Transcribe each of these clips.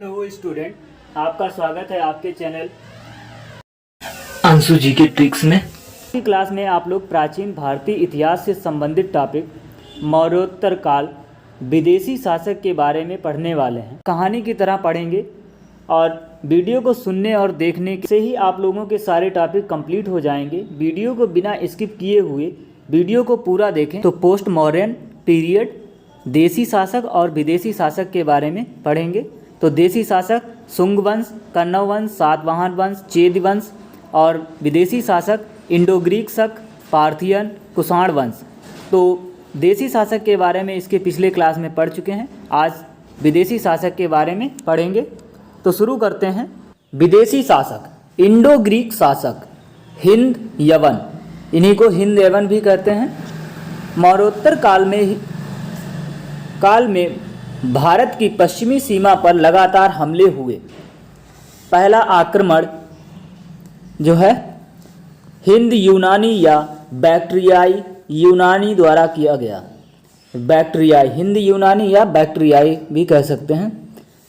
Hello student, आपका स्वागत है आपके चैनल अंशु जी के ट्रिक्स में। इसी क्लास में आप लोग प्राचीन भारतीय इतिहास से संबंधित टॉपिक मौर्योत्तर काल विदेशी शासक के बारे में पढ़ने वाले हैं। कहानी की तरह पढ़ेंगे और वीडियो को सुनने और देखने से ही आप लोगों के सारे टॉपिक कंप्लीट हो जाएंगे। वीडियो को बिना स्किप किए हुए वीडियो को पूरा देखें तो पोस्ट मॉडर्न पीरियड, देसी शासक और विदेशी शासक के बारे में पढ़ेंगे। तो देसी शासक शुंग वंश, कण्व वंश, सातवाहन वंश, चेद वंश और विदेशी शासक इंडो ग्रीक शक, पार्थियन, कुषाण वंश। तो देसी शासक के बारे में इसके पिछले क्लास में पढ़ चुके हैं। आज विदेशी शासक के बारे में पढ़ेंगे। तो शुरू करते हैं। विदेशी शासक, इंडो ग्रीक शासक, हिंद यवन, इन्हीं को हिंद यवन भी कहते हैं। मौर्योत्तर काल में भारत की पश्चिमी सीमा पर लगातार हमले हुए। पहला आक्रमण जो है हिंद यूनानी या बैक्ट्रियाई यूनानी द्वारा किया गया। बैक्ट्रियाई, हिंद यूनानी या बैक्ट्रियाई भी कह सकते हैं,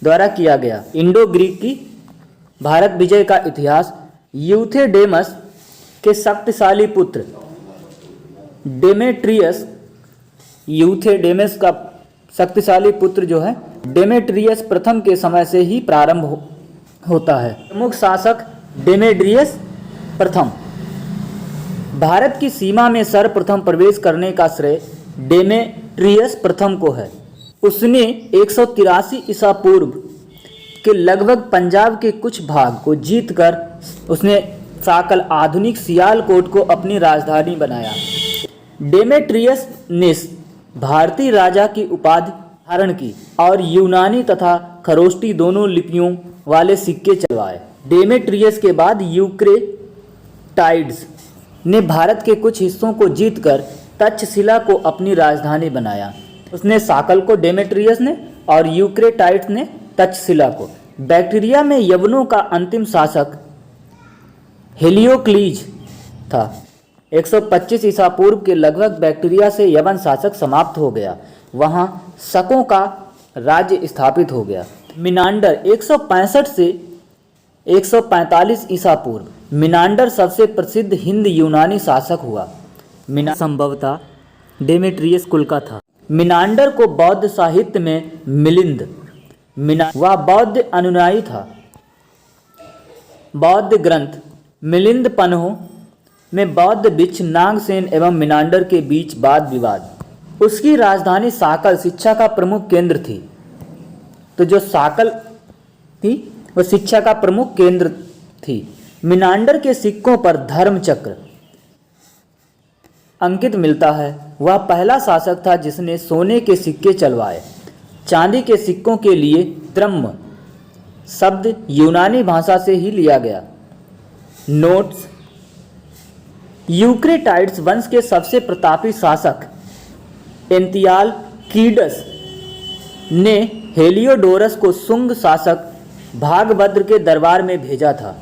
द्वारा किया गया। इंडो ग्रीक की भारत विजय का इतिहास। यूथेडेमस के शक्तिशाली पुत्र डेमेट्रियस, यूथेडेमस का शक्तिशाली पुत्र जो है डेमेट्रियस प्रथम के समय से ही प्रारंभ होता है। प्रमुख शासक डेमेट्रियस प्रथम। भारत की सीमा में सर्वप्रथम प्रवेश करने का श्रेय डेमेट्रियस प्रथम को है। उसने 183 ईसा पूर्व के लगभग पंजाब के कुछ भाग को जीतकर उसने साकल आधुनिक सियालकोट को अपनी राजधानी बनाया। डेमेट्रियस ने भारतीय राजा की उपाधि धारण की और यूनानी तथा खरोष्टी दोनों लिपियों वाले सिक्के चलवाए। डेमेट्रियस के बाद यूक्रेटाइड्स ने भारत के कुछ हिस्सों को जीतकर तक्षशिला को अपनी राजधानी बनाया। उसने साकल को डेमेट्रियस ने और यूक्रेटाइड्स ने तक्षशिला को। बैक्ट्रिया में यवनों का अंतिम शासक हेलियोक्लीज था। 125 ईसा पूर्व के लगभग बैक्ट्रिया से यवन शासक समाप्त हो गया। वहां शकों का राज्य स्थापित हो गया। मिनांडर 165 से 145 ईसा पूर्व। मिनांडर सबसे प्रसिद्ध हिंद यूनानी शासक हुआ। संभवतः डेमेट्रियस कुल का था। मिनांडर को बौद्ध साहित्य में मिलिंद, वह बौद्ध अनुयायी था। बौद्ध ग्रंथ मिलिंद पन्हों में बौद्ध भिक्ष नागसेन एवं मिनांडर के बीच वाद विवाद। उसकी राजधानी साकल शिक्षा का प्रमुख केंद्र थी। तो जो साकल थी वह शिक्षा का प्रमुख केंद्र थी। मिनांडर के सिक्कों पर धर्म चक्र अंकित मिलता है। वह पहला शासक था जिसने सोने के सिक्के चलवाए। चांदी के सिक्कों के लिए द्रह्म शब्द यूनानी भाषा से ही लिया गया। नोट्स, यूक्रेटाइड्स वंश के सबसे प्रतापी शासक एंतियालकीडस ने हेलियोडोरस को शुंग शासक भागभद्र के दरबार में भेजा था,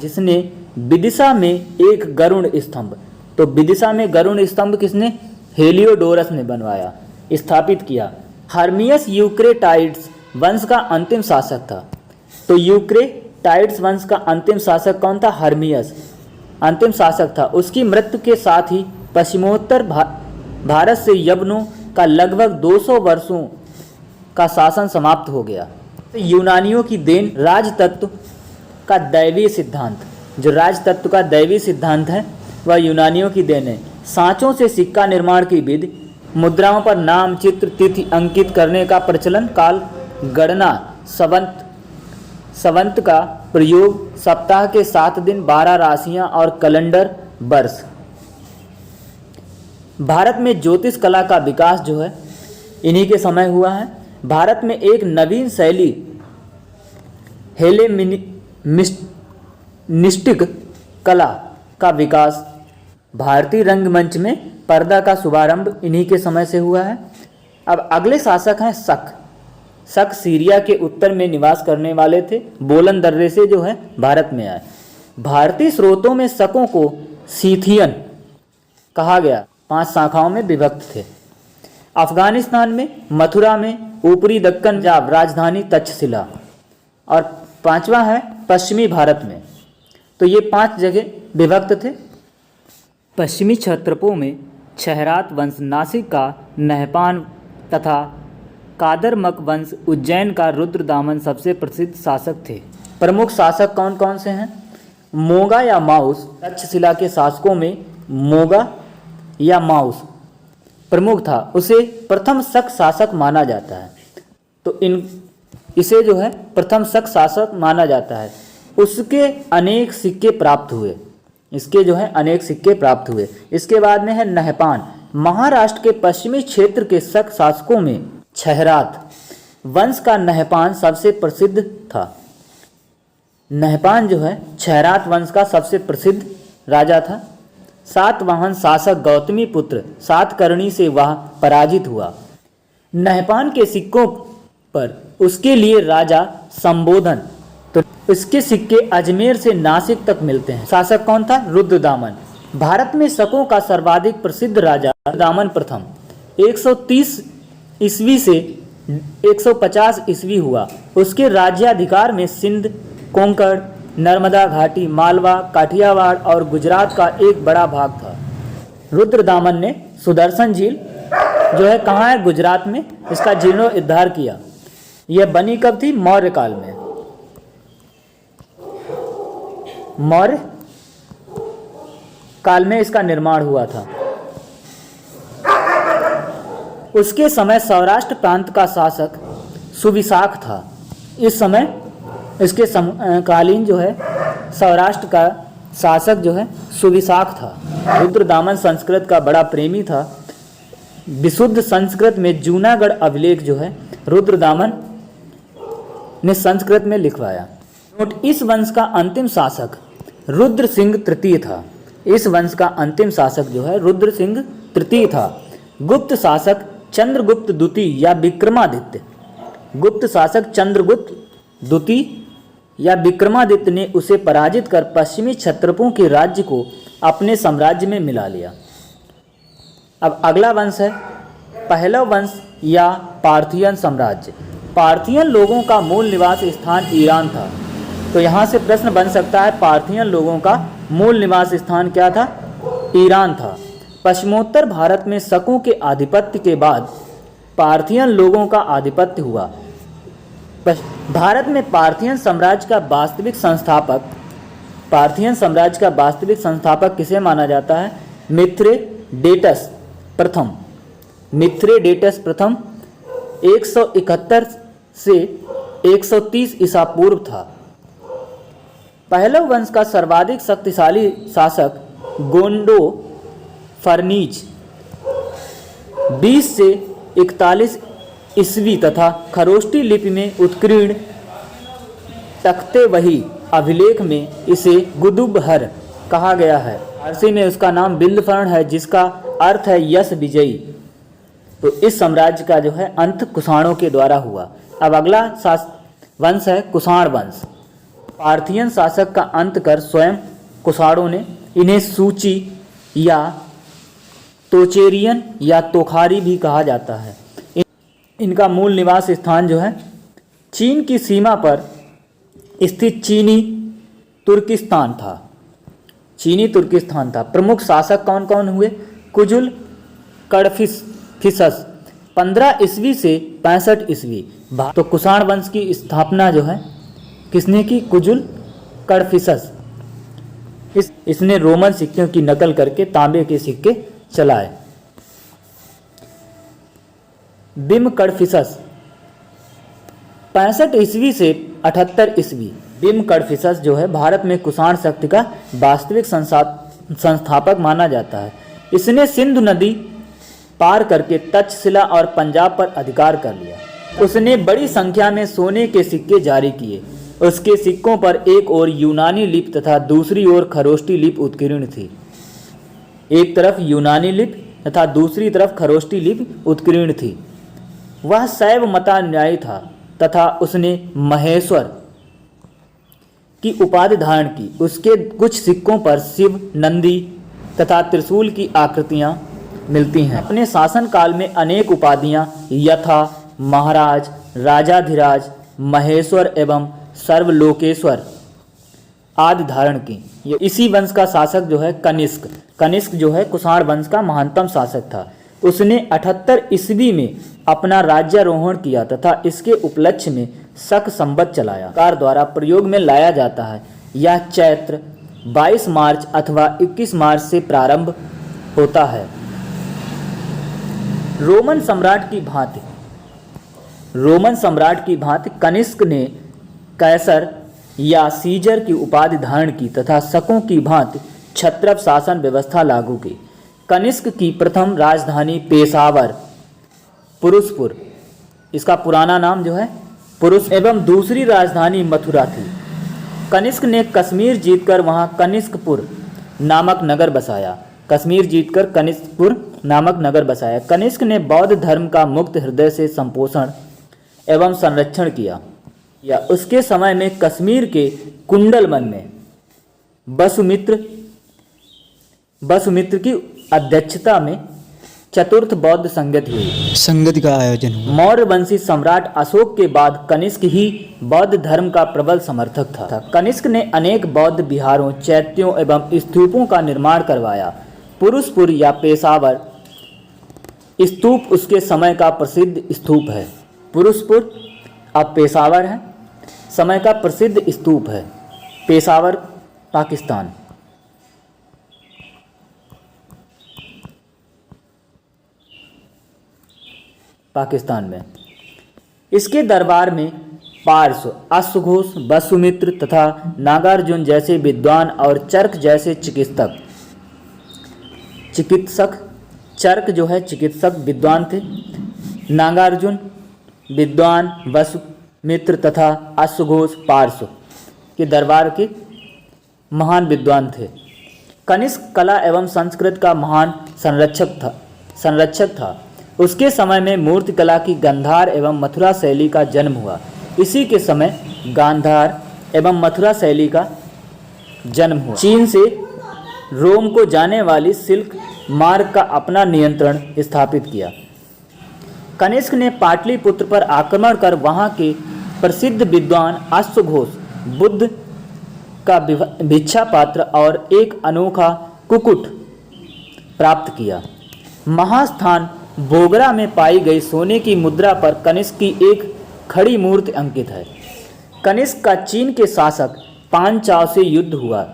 जिसने विदिशा में एक गरुड़ स्तंभ, तो विदिशा में गरुड़ स्तंभ किसने? हेलियोडोरस ने बनवाया, स्थापित किया। हर्मियस यूक्रेटाइड्स वंश का अंतिम शासक था। तो यूक्रेटाइड्स वंश का अंतिम शासक कौन था? हर्मियस अंतिम शासक था। उसकी मृत्यु के साथ ही पश्चिमोत्तर भारत से यवनों का लगभग 200 वर्षों का शासन समाप्त हो गया। तो यूनानियों की देन राजतत्व का दैवीय सिद्धांत, जो राजतत्व का दैवीय सिद्धांत है वह यूनानियों की देन है। सांचों से सिक्का निर्माण की विधि, मुद्राओं पर नाम, चित्र, तिथि अंकित करने का प्रचलन, काल गणना, संवत का प्रयोग, सप्ताह के 7 दिन, 12 राशियां और कैलेंडर वर्ष। भारत में ज्योतिष कला का विकास जो है इन्हीं के समय हुआ है। भारत में एक नवीन शैली हेलेनिस्टिक कला का विकास, भारतीय रंगमंच में पर्दा का शुभारंभ इन्हीं के समय से हुआ है। अब अगले शासक हैं शक। शक सीरिया के उत्तर में निवास करने वाले थे। बोलन दर्रे से जो है भारत में आए। भारतीय स्रोतों में शकों को सीथियन कहा गया। 5 शाखाओं में विभक्त थे। अफगानिस्तान में, मथुरा में, ऊपरी दक्कन पंजाब, राजधानी तक्षशिला। और पांचवा है पश्चिमी भारत में। तो ये 5 जगह विभक्त थे। पश्चिमी क्षत्रपों में क्षहरात वंश नासिक का नहपान तथा कादरमक वंश उज्जैन का रुद्रदामन सबसे प्रसिद्ध शासक थे। प्रमुख शासक कौन कौन से हैं? मोगा या माउस, तक्षशिला के शासकों में मोगा या माउस प्रमुख था। उसे प्रथम शक शासक माना जाता है। तो इसे जो है प्रथम शक शासक माना जाता है। उसके अनेक सिक्के प्राप्त हुए। इसके जो है अनेक सिक्के प्राप्त हुए। इसके बाद में है नहपान। महाराष्ट्र के पश्चिमी क्षेत्र के शक शासकों में क्षहरात वंश का नहपान सबसे प्रसिद्ध था। नहपान जो है क्षहरात वंश का सबसे प्रसिद्ध राजा था। सातवाहन शासक गौतमी पुत्र सातकर्णी से वह पराजित हुआ। नहपान के सिक्कों पर उसके लिए राजा संबोधन, तो इसके सिक्के अजमेर से नासिक तक मिलते हैं। शासक कौन था? रुद्रदामन। भारत में शकों का सर्वाधिक प्रसिद्ध राजा रुद्रदामन प्रथम 130 ईस्वी से 150 ईस्वी हुआ। उसके राज्याधिकार में सिंध, कोंकण, नर्मदा घाटी, मालवा, काठियावाड़ और गुजरात का एक बड़ा भाग था। रुद्रदामन ने सुदर्शन झील जो है कहाँ है? गुजरात में। इसका जीर्णोद्धार किया। यह बनी कब थी? मौर्य काल में। मौर्य काल में इसका निर्माण हुआ था। उसके समय सौराष्ट्र प्रांत का शासक सुविशाख था। इस समय इसके कालीन जो है सौराष्ट्र का शासक जो है सुविशाख था। रुद्रदामन संस्कृत का बड़ा प्रेमी था। विशुद्ध संस्कृत में जूनागढ़ अभिलेख जो है रुद्रदामन ने संस्कृत में लिखवाया। नोट: इस वंश का अंतिम शासक रुद्र सिंह तृतीय था। इस वंश का अंतिम शासक जो है रुद्र सिंह तृतीय था। गुप्त शासक चंद्रगुप्त द्वितीय या विक्रमादित्य। गुप्त शासक चंद्रगुप्त द्वितीय या विक्रमादित्य ने उसे पराजित कर पश्चिमी क्षत्रपों के राज्य को अपने साम्राज्य में मिला लिया। अब अगला वंश है पहलव वंश या पार्थियन साम्राज्य। पार्थियन लोगों का मूल निवास स्थान ईरान था। तो यहाँ से प्रश्न बन सकता है पार्थियन लोगों का मूल निवास स्थान क्या था? ईरान था। पश्चिमोत्तर भारत में शकों के आधिपत्य के बाद पार्थियन लोगों का आधिपत्य हुआ। भारत में पार्थियन साम्राज्य का वास्तविक संस्थापक किसे माना जाता है? मिथ्रेडेटस प्रथम। मिथ्रेडेटस प्रथम 171 से 130 ईसा पूर्व था। पहलव वंश का सर्वाधिक शक्तिशाली शासक गोंडो फर्नीज 20 से 41 ईस्वी तथा खरोष्टी लिपि में उत्कीर्ण तख्ते वही अभिलेख में इसे गुदुबहर कहा गया है। फारसी में उसका नाम बिल्दफर्ण है जिसका अर्थ है यश विजयी। तो इस साम्राज्य का जो है अंत कुषाणों के द्वारा हुआ। अब अगला वंश है कुषाण वंश। पार्थियन शासक का अंत कर स्वयं कुषाणों ने इन्हें सूची या तोचेरियन या तोखारी भी कहा जाता है। इनका मूल निवास स्थान जो है चीन की सीमा पर स्थित चीनी तुर्किस्तान था। चीनी तुर्किस्तान था। प्रमुख शासक कौन कौन हुए? कुजुल कडफिसस 15 ईस्वी से 65 ईस्वी। तो कुषाण वंश की स्थापना जो है किसने की? कुजुल कडफिसस। इसने रोमन सिक्कों की नकल करके तांबे के सिक्के चलाए। बिम कडफिसस 65 ईस्वी से 78 ईस्वी। बिम कडफिसस जो है भारत में कुषाण शक्ति का वास्तविक संस्थापक माना जाता है। इसने सिंधु नदी पार करके तक्षशिला और पंजाब पर अधिकार कर लिया। उसने बड़ी संख्या में सोने के सिक्के जारी किए। उसके सिक्कों पर एक ओर यूनानी लिपि तथा दूसरी ओर खरोष्टी लिपि उत्कीर्ण थी। एक तरफ यूनानी लिपि तथा दूसरी तरफ खरोष्टी लिपि उत्कीर्ण थी। वह शैव मतानुयायी था तथा उसने महेश्वर की उपाधि धारण की। उसके कुछ सिक्कों पर शिव, नंदी तथा त्रिशूल की आकृतियां मिलती हैं। अपने शासनकाल में अनेक उपाधियां यथा महाराज, राजाधिराज, महेश्वर एवं सर्वलोकेश्वर आदि धारण की। ये इसी वंश का शासक जो है कनिष्क, कनिष्क जो है कुषाण वंश का महानतम शासक था। उसने 78 ईस्वी में अपना राज्यारोहण किया तथा इसके उपलक्ष्य में शक संवत चलाया। कार द्वारा प्रयोग में लाया जाता है। यह चैत्र 22 मार्च अथवा 21 मार्च से प्रारंभ होता है। रोमन सम्राट की भांति कनिष्क ने कैसर या सीजर की उपाधि धारण की तथा शकों की भांति क्षत्रप शासन व्यवस्था लागू की। कनिष्क की प्रथम राजधानी पेशावर पुरुषपुर, इसका पुराना नाम जो है पुरुष, एवं दूसरी राजधानी मथुरा थी। कनिष्क ने कश्मीर जीतकर वहां कनिष्कपुर नामक नगर बसाया। कनिष्क ने बौद्ध धर्म का मुक्त हृदय से संपोषण एवं संरक्षण किया। या उसके समय में कश्मीर के कुंडलवन में वसुमित्र की अध्यक्षता में चतुर्थ बौद्ध संगति का आयोजन हुआ। मौर्य वंशी सम्राट अशोक के बाद कनिष्क ही बौद्ध धर्म का प्रबल समर्थक था। कनिष्क ने अनेक बौद्ध विहारों, चैत्यों एवं स्तूपों का निर्माण करवाया। पुरुषपुर या पेशावर स्तूप उसके समय का प्रसिद्ध स्तूप है। पुरुषपुर अब पेशावर है, समय का प्रसिद्ध स्तूप है। पेशावर पाकिस्तान में। इसके दरबार में पार्श्व, अश्वघोष, वसुमित्र तथा नागार्जुन जैसे विद्वान और चर्क जैसे चिकित्सक, चर्क जो है चिकित्सक विद्वान थे, नागार्जुन विद्वान, वसुमित्र तथा अश्वघोष पार्श्व के दरबार के महान विद्वान थे। कनिष्क कला एवं संस्कृत का महान संरक्षक था। उसके समय में मूर्ति कला की गांधार एवं मथुरा शैली का जन्म हुआ। इसी के समय गांधार एवं मथुरा शैली का जन्म हुआ। चीन से रोम को जाने वाली सिल्क मार्ग का अपना नियंत्रण स्थापित किया। कनिष्क ने पाटलिपुत्र पर आक्रमण कर वहां के प्रसिद्ध विद्वान अश्वघोष, बुद्ध का भिक्षा पात्र और एक अनोखा कुक्कुट प्राप्त किया। महास्थान बोगरा में पाई गई सोने की मुद्रा पर कनिष्क की एक खड़ी मूर्ति अंकित है। कनिष्क का चीन के शासक पांचाल से युद्ध हुआ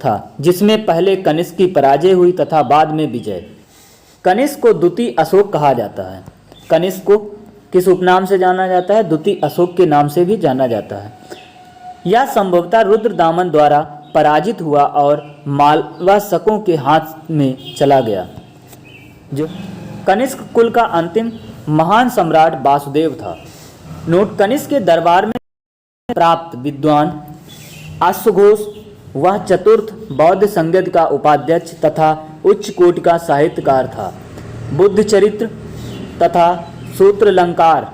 था, जिसमें पहले कनिष्क की पराजय हुई तथा बाद में विजय। कनिष्क को द्वितीय अशोक कहा जाता है। कनिष्क को किस उपनाम से जाना जाता है? द्वितीय अशोक के नाम से भी जाना जाता है। यह संभवतः रुद्रदामन द्वारा पराजित हुआ और मालवा शकों के हाथ में चला गया। जो कनिष्क कुल का अंतिम महान सम्राट वासुदेव था। नोट: कनिष्क के दरबार में प्राप्त विद्वान अश्वघोष, वह चतुर्थ बौद्ध संगत का उपाध्यक्ष तथा उच्च कोटि का साहित्यकार था। बुद्ध चरित्र तथा सूत्रालंकार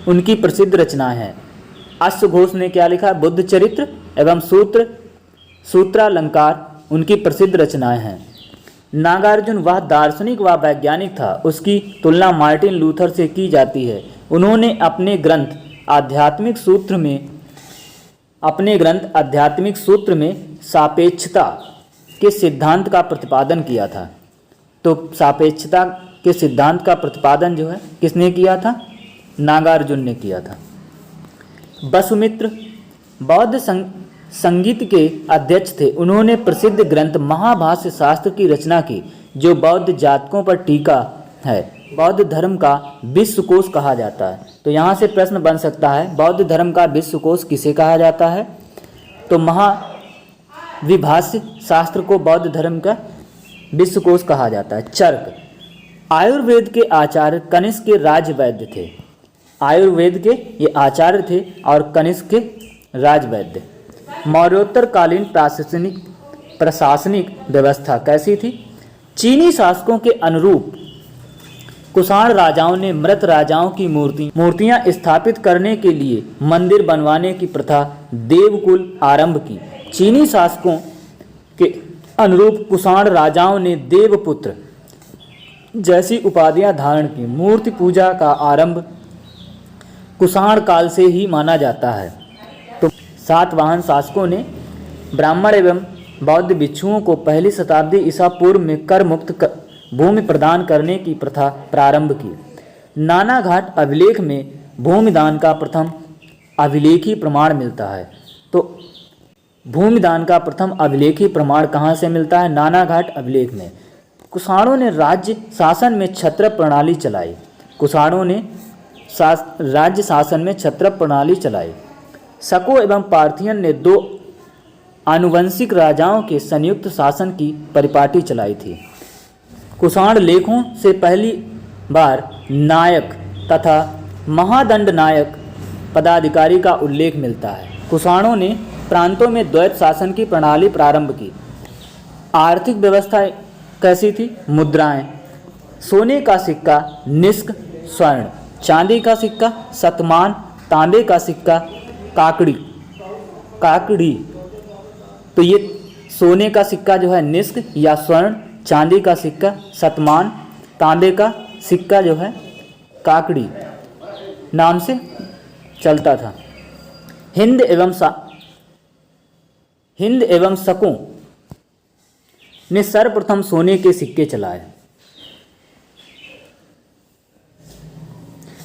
उनकी प्रसिद्ध रचनाएं हैं। अश्वघोष ने क्या लिखा? बुद्ध चरित्र एवं सूत्रालंकार उनकी प्रसिद्ध रचनाएं हैं। नागार्जुन वह दार्शनिक व वैज्ञानिक था। उसकी तुलना मार्टिन लूथर से की जाती है। उन्होंने अपने ग्रंथ आध्यात्मिक सूत्र में सापेक्षता के सिद्धांत का प्रतिपादन किया था। तो सापेक्षता के सिद्धांत का प्रतिपादन जो है किसने किया था? नागार्जुन ने किया था। वसुमित्र बौद्ध संगीत के अध्यक्ष थे। उन्होंने प्रसिद्ध ग्रंथ महाभाष्य शास्त्र की रचना की, जो बौद्ध जातकों पर टीका है। बौद्ध धर्म का विश्वकोश कहा जाता है। तो यहाँ से प्रश्न बन सकता है, बौद्ध धर्म का विश्वकोश किसे कहा जाता है? तो महाविभाष्य शास्त्र को बौद्ध धर्म का विश्वकोश कहा जाता है। चर्क आयुर्वेद के आचार्य कनिष्क के राजवैद्य थे। आयुर्वेद के ये आचार्य थे और कनिष्क के राजवैद्य। मौर्योत्तर कालीन प्रशासनिक व्यवस्था कैसी थी? चीनी शासकों के अनुरूप कुषाण राजाओं ने मृत राजाओं की मूर्तियां स्थापित करने के लिए मंदिर बनवाने की प्रथा देवकुल आरंभ की। चीनी शासकों के अनुरूप कुषाण राजाओं ने देवपुत्र जैसी उपाधियां धारण की। मूर्ति पूजा का आरंभ कुषाण काल से ही माना जाता है। तो सातवाहन शासकों ने ब्राह्मण एवं बौद्ध भिक्षुओं को पहली शताब्दी ईसा पूर्व में कर मुक्त भूमि प्रदान करने की प्रथा प्रारंभ की। नानाघाट अभिलेख में भूमिदान का प्रथम अभिलेखी प्रमाण मिलता है। तो भूमिदान का प्रथम अभिलेखी प्रमाण कहाँ से मिलता है? नानाघाट अभिलेख में। कुषाणों ने राज्य शासन में क्षत्रप प्रणाली चलाई। कुषाणों ने राज्य शासन में क्षत्रप प्रणाली चलाई। शको एवं पार्थियन ने दो आनुवंशिक राजाओं के संयुक्त शासन की परिपाटी चलाई थी। कुषाण लेखों से पहली बार नायक तथा महादंड नायक पदाधिकारी का उल्लेख मिलता है। कुषाणों ने प्रांतों में द्वैत शासन की प्रणाली प्रारंभ की। आर्थिक व्यवस्था कैसी थी? मुद्राएं, सोने का सिक्का निष्क स्वर्ण, चांदी का सिक्का शतमान, तांबे का सिक्का काकड़ी। तो ये सोने का सिक्का जो है निष्क या स्वर्ण, चांदी का सिक्का शतमान, तांबे का सिक्का जो है काकड़ी नाम से चलता था। हिंद एवं शकों ने सर्वप्रथम सोने के सिक्के चलाए।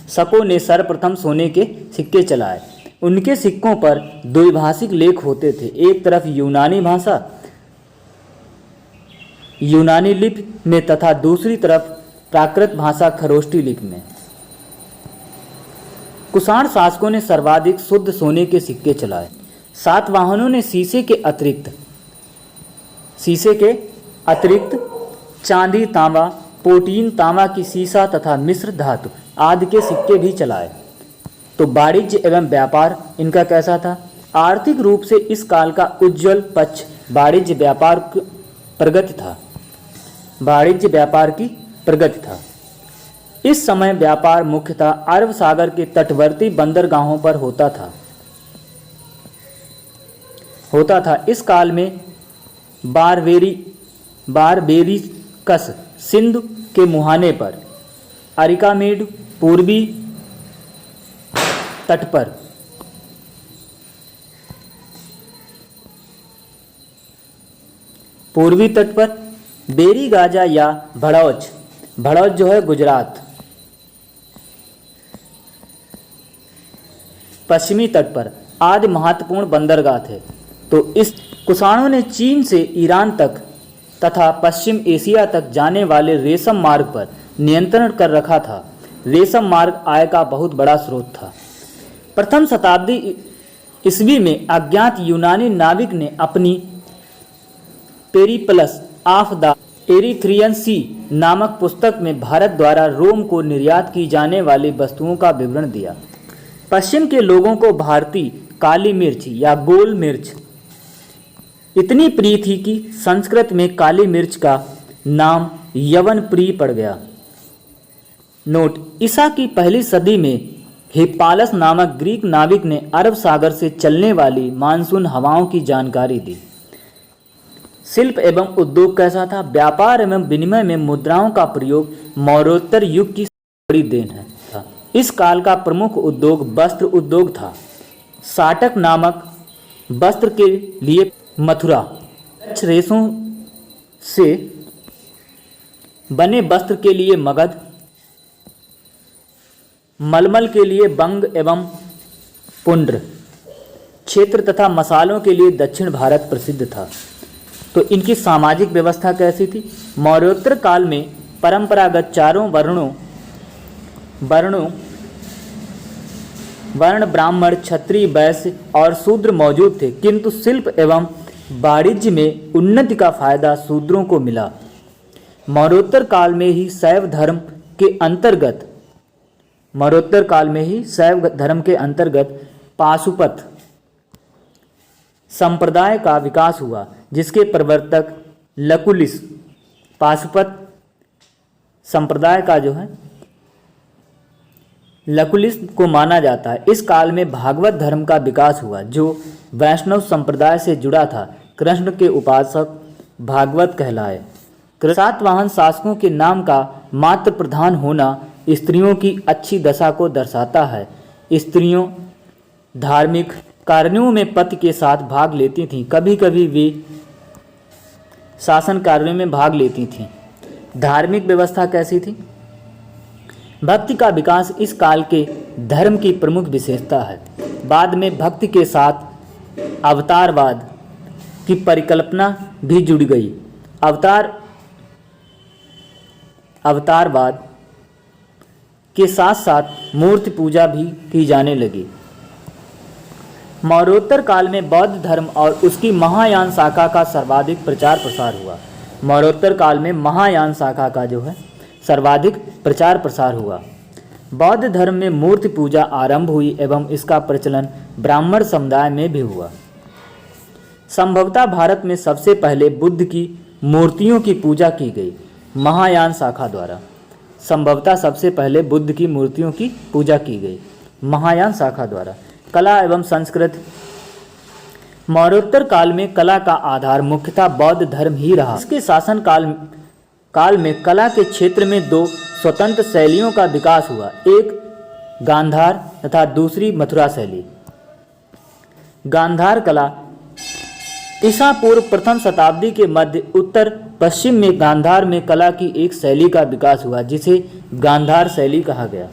शकों ने सर्वप्रथम सोने के सिक्के चलाए। उनके सिक्कों पर द्विभाषिक लेख होते थे। एक तरफ यूनानी भाषा यूनानी लिपि में तथा दूसरी तरफ प्राकृत भाषा खरोष्टी लिपि में। कुषाण शासकों ने सर्वाधिक शुद्ध सोने के सिक्के चलाए। सातवाहनों ने शीशे के अतिरिक्त चांदी, तांबा, पोटीन, तांबा की सीसा तथा मिश्र धातु आदि के सिक्के भी चलाए। तो वाणिज्य एवं व्यापार इनका कैसा था? आर्थिक रूप से इस काल का उज्ज्वल पक्ष वाणिज्य व्यापार की प्रगति था। इस समय व्यापार मुख्यतः अरब सागर के तटवर्ती बंदरगाहों पर होता था। इस काल में बारबेरिकस सिंधु के मुहाने पर, अरिकामेड पूर्वी तट पर बेरी गाजा या भड़ौच जो है गुजरात, पश्चिमी तट पर आदि महत्वपूर्ण बंदरगाह थे। तो इस कुषाणों ने चीन से ईरान तक तथा पश्चिम एशिया तक जाने वाले रेशम मार्ग पर नियंत्रण कर रखा था। रेशम मार्ग आय का बहुत बड़ा स्रोत था। प्रथम शताब्दी ईस्वी में अज्ञात यूनानी नाविक ने अपनी पेरिप्लस ऑफ द एरिथ्रियन सी नामक पुस्तक में भारत द्वारा रोम को निर्यात की जाने वाली वस्तुओं का विवरण दिया। पश्चिम के लोगों को भारतीय काली मिर्च या गोल मिर्च इतनी प्रिय थी कि संस्कृत में काली मिर्च का नाम यवन प्रिय पड़ गया। नोट: ईसा की पहली सदी में हिप्पालस नामक ग्रीक नाविक ने अरब सागर से चलने वाली मानसून हवाओं की जानकारी दी। शिल्प एवं उद्योग कैसा था? व्यापार एवं विनिमय में मुद्राओं का प्रयोग मौर्योत्तर युग की बड़ी देन है। इस काल का प्रमुख उद्योग वस्त्र उद्योग था। साटक नामक वस्त्र के लिए मथुरा, रेशों से बने वस्त्र के लिए मगध, मलमल के लिए बंग एवं पुंड्र क्षेत्र तथा मसालों के लिए दक्षिण भारत प्रसिद्ध था। तो इनकी सामाजिक व्यवस्था कैसी थी? मौर्योत्तर काल में परंपरागत चारों वर्ण ब्राह्मण, क्षत्रिय, वैश्य और शूद्र मौजूद थे, किंतु शिल्प एवं वाणिज्य में उन्नति का फायदा शूद्रों को मिला। मौर्योत्तर काल में ही शैव धर्म के अंतर्गत पाशुपत संप्रदाय का विकास हुआ, जिसके प्रवर्तक लकुलिस पाशुपत संप्रदाय का जो है लकुलिस को माना जाता है। इस काल में भागवत धर्म का विकास हुआ, जो वैष्णव संप्रदाय से जुड़ा था। कृष्ण के उपासक भागवत कहलाए। सातवाहन शासकों के नाम का मात्र प्रधान होना स्त्रियों की अच्छी दशा को दर्शाता है। स्त्रियों धार्मिक कार्यों में पति के साथ भाग लेती थीं। कभी कभी वे शासन कार्यों में भाग लेती थीं। धार्मिक व्यवस्था कैसी थी? भक्ति का विकास इस काल के धर्म की प्रमुख विशेषता है। बाद में भक्ति के साथ अवतारवाद की परिकल्पना भी जुड़ गई। अवतारवाद के साथ साथ मूर्ति पूजा भी की जाने लगी। मौर्योत्तर काल में बौद्ध धर्म और उसकी महायान शाखा का सर्वाधिक प्रचार प्रसार हुआ। मौर्योत्तर काल में महायान शाखा का जो है सर्वाधिक प्रचार प्रसार हुआ। बौद्ध धर्म में मूर्ति पूजा आरंभ हुई एवं इसका प्रचलन ब्राह्मण समुदाय में भी हुआ। संभवतः भारत में सबसे पहले बुद्ध की मूर्तियों की पूजा की गई महायान शाखा द्वारा। संभवतः सबसे पहले बुद्ध की मूर्तियों की पूजा की गई महायान शाखा द्वारा। कला एवं संस्कृति। मौर्योत्तर काल में कला का आधार मुख्यतः बौद्ध धर्म ही रहा। इसके शासन काल में कला के क्षेत्र में दो स्वतंत्र शैलियों का विकास हुआ, एक गांधार तथा दूसरी मथुरा शैली। गांधार कला ईसा पूर्व प्रथम शताब्दी के मध्य उत्तर पश्चिम में गांधार में कला की एक शैली का विकास हुआ जिसे गांधार शैली कहा गया।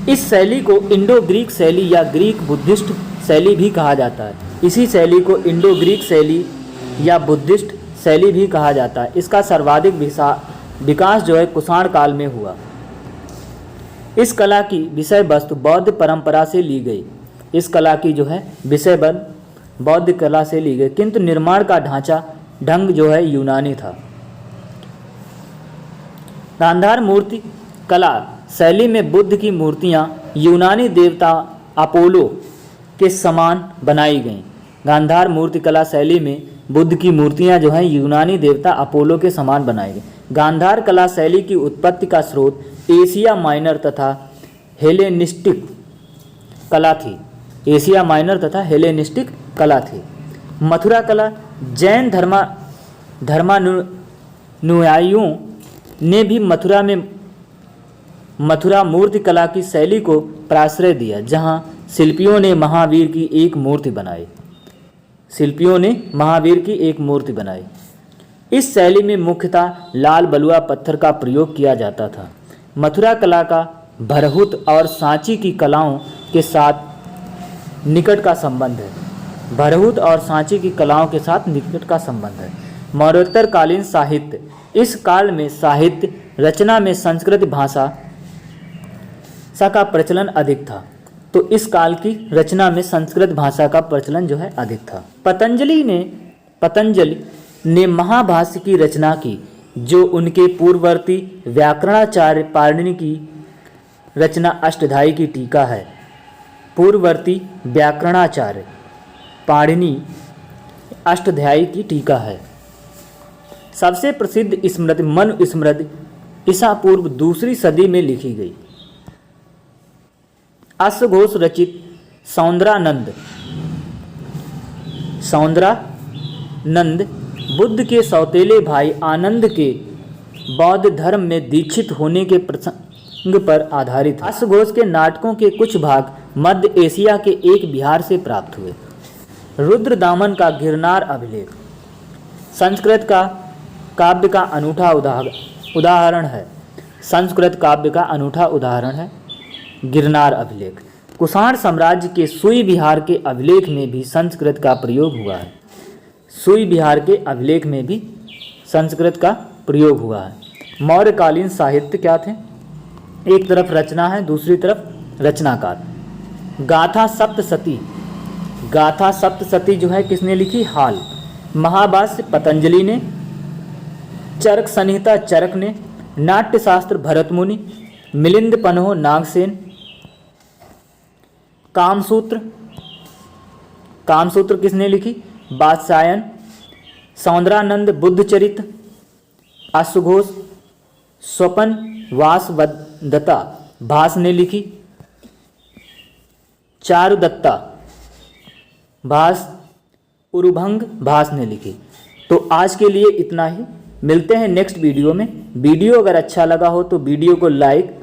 इस शैली को इंडो ग्रीक शैली या ग्रीक बुद्धिस्ट शैली भी कहा जाता है। इसी शैली को इंडो ग्रीक शैली या बुद्धिस्ट शैली भी कहा जाता है। इसका सर्वाधिक विकास जो है कुषाण काल में हुआ। इस कला की विषय वस्तु बौद्ध परंपरा से ली गई। इस कला की जो है विषय बौद्ध कला से ली गई, किंतु निर्माण का ढंग जो है यूनानी था। गांधार मूर्ति कला शैली में बुद्ध की मूर्तियां यूनानी देवता अपोलो के समान बनाई गईं। गांधार मूर्ति कला शैली में बुद्ध की मूर्तियां जो हैं यूनानी देवता अपोलो के समान बनाई गई। गांधार कला शैली की उत्पत्ति का स्रोत एशिया माइनर तथा हेलेनिस्टिक कला थी। एशिया माइनर तथा हेलेनिस्टिक कला थी। मथुरा कला जैन धर्मानुयायियों ने भी मथुरा मूर्ति कला की शैली को प्राश्रय दिया, जहां शिल्पियों ने महावीर की एक मूर्ति बनाई। इस शैली में मुख्यतः लाल बलुआ पत्थर का प्रयोग किया जाता था। मथुरा कला का भरहुत और सांची की कलाओं के साथ निकट का संबंध है। भरहुत और सांची की कलाओं के साथ निकट का संबंध है। मौर्योत्तर कालीन साहित्य। इस काल में साहित्य रचना में संस्कृत भाषा का प्रचलन अधिक था। तो इस काल की रचना में संस्कृत भाषा का प्रचलन जो है अधिक था। पतंजलि ने महाभाष्य की रचना की, जो उनके पूर्ववर्ती व्याकरणाचार्य पाणिनि की रचना अष्टाध्यायी की टीका है। पूर्ववर्ती व्याकरणाचार्य पाणिनि अष्टाध्यायी की टीका है। सबसे प्रसिद्ध स्मृति मनु स्मृति ईसा पूर्व दूसरी सदी में लिखी गई। अश्वघोष रचित सौंदरानंद बुद्ध के सौतेले भाई आनंद के बौद्ध धर्म में दीक्षित होने के प्रसंग पर आधारित है। अश्वघोष के नाटकों के कुछ भाग मध्य एशिया के एक बिहार से प्राप्त हुए। रुद्रदामन का गिरनार अभिलेख संस्कृत का काव्य का अनूठा उदाहरण है। संस्कृत काव्य का अनूठा उदाहरण है गिरनार अभिलेख। कुषाण साम्राज्य के सुई विहार के अभिलेख में भी संस्कृत का प्रयोग हुआ है। सुई विहार के अभिलेख में भी संस्कृत का प्रयोग हुआ है। मौर्यकालीन साहित्य क्या थे? एक तरफ रचना है, दूसरी तरफ रचनाकार। गाथा सप्तशती जो है किसने लिखी? हाल। महाभाष्य पतंजलि ने, चरक संहिता चरक ने, नाट्यशास्त्र भरत मुनि, मिलिंद पन्हो नागसेन, कामसूत्र किसने लिखी? वात्स्यायन, सौंदरानंद बुद्धचरित, अश्वघोष, स्वपन वासवदत्ता भास ने लिखी, चारुदत्ता भास, उरुभंग भास ने लिखी। तो आज के लिए इतना ही। मिलते हैं नेक्स्ट वीडियो में। वीडियो अगर अच्छा लगा हो तो वीडियो को लाइक